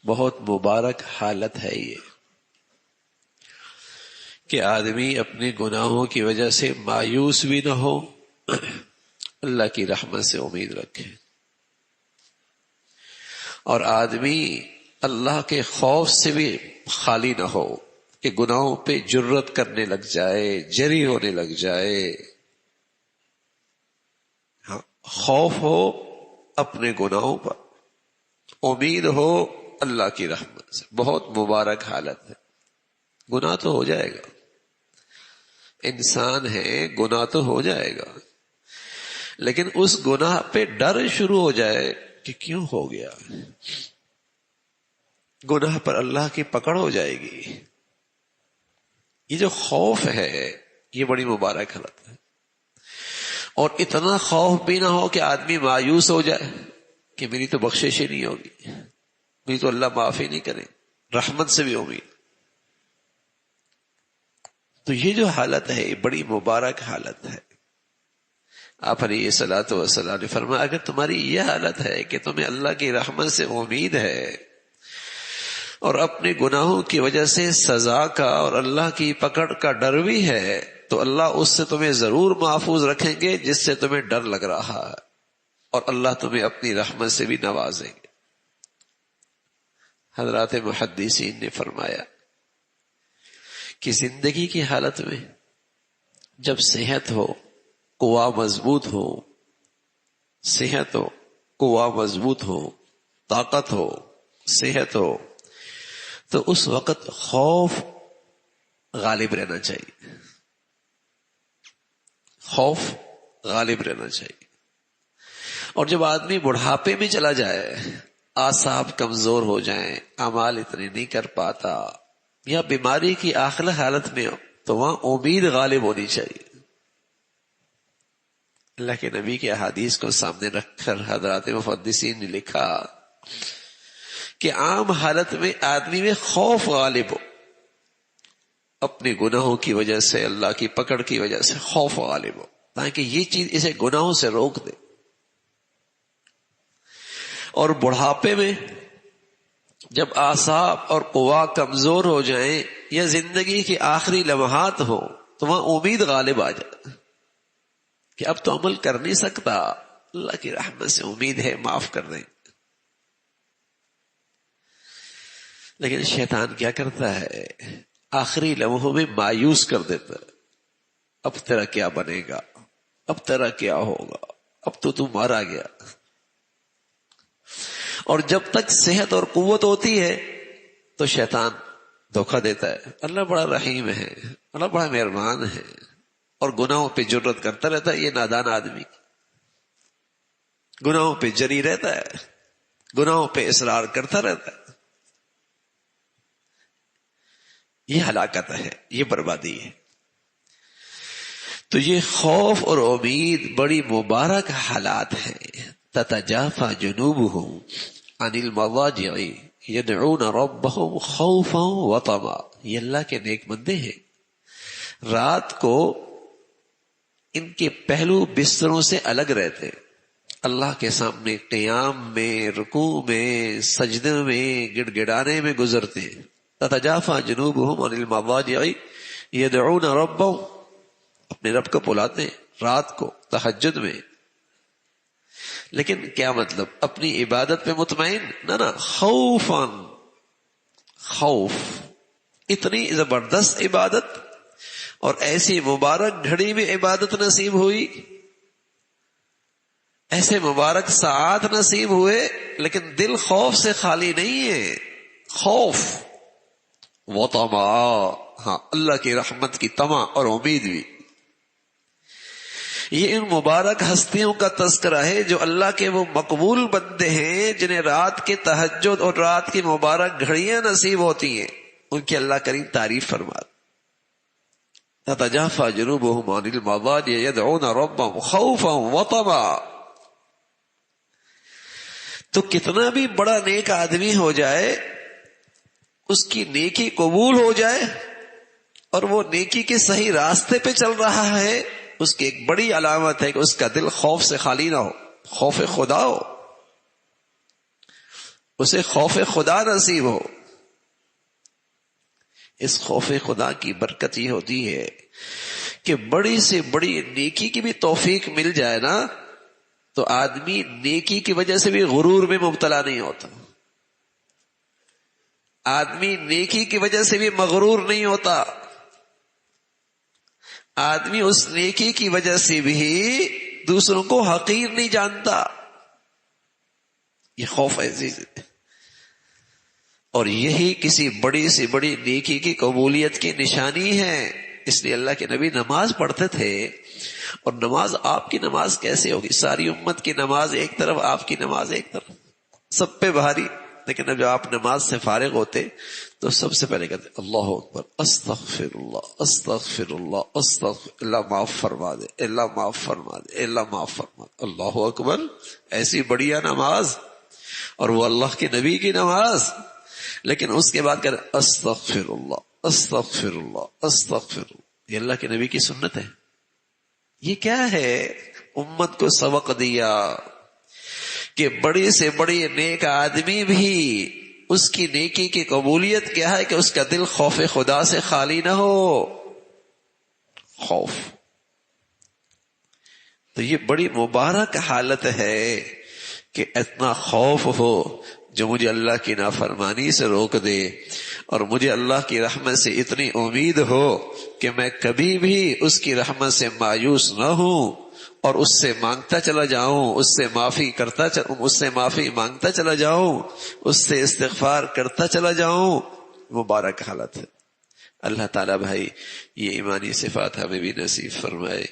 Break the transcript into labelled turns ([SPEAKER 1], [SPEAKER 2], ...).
[SPEAKER 1] بہت مبارک حالت ہے یہ کہ آدمی اپنے گناہوں کی وجہ سے مایوس بھی نہ ہو، اللہ کی رحمت سے امید رکھے، اور آدمی اللہ کے خوف سے بھی خالی نہ ہو کہ گناہوں پہ جرت کرنے لگ جائے، جری ہونے لگ جائے۔ خوف ہو اپنے گناہوں پر، امید ہو اللہ کی رحمت سے۔ بہت مبارک حالت ہے۔ گناہ تو ہو جائے گا، انسان ہے، گناہ تو ہو جائے گا، لیکن اس گناہ پہ ڈر شروع ہو جائے کہ کیوں ہو گیا، گناہ پر اللہ کی پکڑ ہو جائے گی۔ یہ جو خوف ہے یہ بڑی مبارک حالت ہے، اور اتنا خوف بھی نہ ہو کہ آدمی مایوس ہو جائے کہ میری تو بخشش ہی نہیں ہوگی، میری تو اللہ معاف ہی نہیں کرے، رحمت سے بھی امید۔ تو یہ جو حالت ہے یہ بڑی مبارک حالت ہے۔ آپ علیہ الصلوۃ والسلام نے فرمایا اگر تمہاری یہ حالت ہے کہ تمہیں اللہ کی رحمت سے امید ہے اور اپنے گناہوں کی وجہ سے سزا کا اور اللہ کی پکڑ کا ڈر بھی ہے، تو اللہ اس سے تمہیں ضرور محفوظ رکھیں گے جس سے تمہیں ڈر لگ رہا ہے، اور اللہ تمہیں اپنی رحمت سے بھی نوازیں گے۔ حضرات محدثین نے فرمایا کہ زندگی کی حالت میں جب صحت ہو، قوا مضبوط ہو، صحت ہو، قوا مضبوط ہو، طاقت ہو، صحت ہو، تو اس وقت خوف غالب رہنا چاہیے، خوف غالب رہنا چاہیے۔ اور جب آدمی بڑھاپے میں چلا جائے، اعصاب کمزور ہو جائیں، اعمال اتنے نہیں کر پاتا، یا بیماری کی آخر حالت میں ہو، تو وہاں امید غالب ہونی چاہیے۔ اللہ کے نبی کے احادیث کو سامنے رکھ کر حضرات محدثین نے لکھا کہ عام حالت میں آدمی میں خوف غالب ہو، اپنے گناہوں کی وجہ سے، اللہ کی پکڑ کی وجہ سے خوف غالب ہو، تاکہ یہ چیز اسے گناہوں سے روک دے۔ اور بڑھاپے میں جب اعصاب اور قوا کمزور ہو جائیں یا زندگی کی آخری لمحات ہو، تو وہاں امید غالب آ جائے کہ اب تو عمل کر نہیں سکتا، اللہ کی رحمت سے امید ہے معاف کر دیں۔ لیکن شیطان کیا کرتا ہے، آخری لمحوں میں مایوس کر دیتا ہے، اب تیرا کیا بنے گا، اب تیرا کیا ہوگا، اب تو مارا گیا۔ اور جب تک صحت اور قوت ہوتی ہے تو شیطان دھوکہ دیتا ہے، اللہ بڑا رحیم ہے، اللہ بڑا مہربان ہے، اور گناہوں پہ جرت کرتا رہتا ہے۔ یہ نادان آدمی گناہوں پہ جری رہتا ہے، گناہوں پہ اصرار کرتا رہتا ہے۔ یہ ہلاکت ہے، یہ بربادی ہے۔ تو یہ خوف اور امید بڑی مبارک حالات ہیں۔ تتجافى جنوبهم عن المضاجع يدعون ربهم خوفا وطمعا، یہ اللہ کے نیک بندے ہیں، رات کو ان کے پہلو بستروں سے الگ رہتے، اللہ کے سامنے قیام میں، رکوع میں، سجدے میں، گڑ گڑانے میں گزرتے ہیں۔ تتجافى جنوبهم عن المضاجع يدعون ربهم، اپنے رب کو بلاتے ہیں رات کو تہجد میں۔ لیکن کیا مطلب، اپنی عبادت پہ مطمئن نہ خوفاً، خوف، اتنی زبردست عبادت اور ایسی مبارک گھڑی میں عبادت نصیب ہوئی، ایسے مبارک ساعات نصیب ہوئے، لیکن دل خوف سے خالی نہیں ہے، خوف وطمع، ہاں اللہ کی رحمت کی طمع اور امید بھی۔ یہ ان مبارک ہستیوں کا تذکرہ ہے جو اللہ کے وہ مقبول بندے ہیں جنہیں رات کے تہجد اور رات کی مبارک گھڑیاں نصیب ہوتی ہیں، ان کی اللہ کریم تعریف فرماتے۔ تتجافى جنوبهم عن المضاجع يدعون ربهم خوفا وطمعا۔ تو کتنا بھی بڑا نیک آدمی ہو جائے، اس کی نیکی قبول ہو جائے اور وہ نیکی کے صحیح راستے پہ چل رہا ہے، اس کی ایک بڑی علامت ہے کہ اس کا دل خوف سے خالی نہ ہو، خوف خدا ہو، اسے خوف خدا نصیب ہو. اس خوف خدا کی برکت یہ ہوتی ہے کہ بڑی سے بڑی نیکی کی بھی توفیق مل جائے نا تو آدمی نیکی کی وجہ سے بھی غرور میں مبتلا نہیں ہوتا. آدمی نیکی کی وجہ سے بھی مغرور نہیں ہوتا. آدمی اس نیکی کی وجہ سے بھی دوسروں کو حقیر نہیں جانتا. یہ خوف عزیز ہے، اور یہی کسی بڑی سے بڑی نیکی کی قبولیت کی نشانی ہے. اس لیے اللہ کے نبی نماز پڑھتے تھے، اور نماز آپ کی نماز کیسے ہوگی؟ ساری امت کی نماز ایک طرف، آپ کی نماز ایک طرف، سب پہ بھاری. لیکن اب جب آپ نماز سے فارغ ہوتے تو سب سے پہلے کہتے اللہ اکبر، استغفر اللہ، استغفر اللہ، استغفر اللہ، معاف فرما دے، اللہ معاف فرما دے، اللہ معاف فرما دے. اللہ اکبر، ایسی بڑھیا نماز، اور وہ اللہ کے نبی کی نماز. لیکن اس کے بعد کہتے استغفر اللہ، استغفر اللہ، استغفر اللہ. یہ اللہ کے نبی کی سنت ہے. یہ کیا ہے؟ امت کو سبق دیا کہ بڑی سے بڑی نیک آدمی بھی اس کی نیکی کی قبولیت کیا ہے کہ اس کا دل خوف خدا سے خالی نہ ہو. خوف تو یہ بڑی مبارک حالت ہے کہ اتنا خوف ہو جو مجھے اللہ کی نافرمانی سے روک دے، اور مجھے اللہ کی رحمت سے اتنی امید ہو کہ میں کبھی بھی اس کی رحمت سے مایوس نہ ہوں، اور اس سے مانگتا چلا جاؤں، اس سے معافی مانگتا چلا جاؤں، اس سے استغفار کرتا چلا جاؤں. مبارک حالت ہے. اللہ تعالیٰ بھائی یہ ایمانی صفات ہمیں بھی نصیب فرمائے.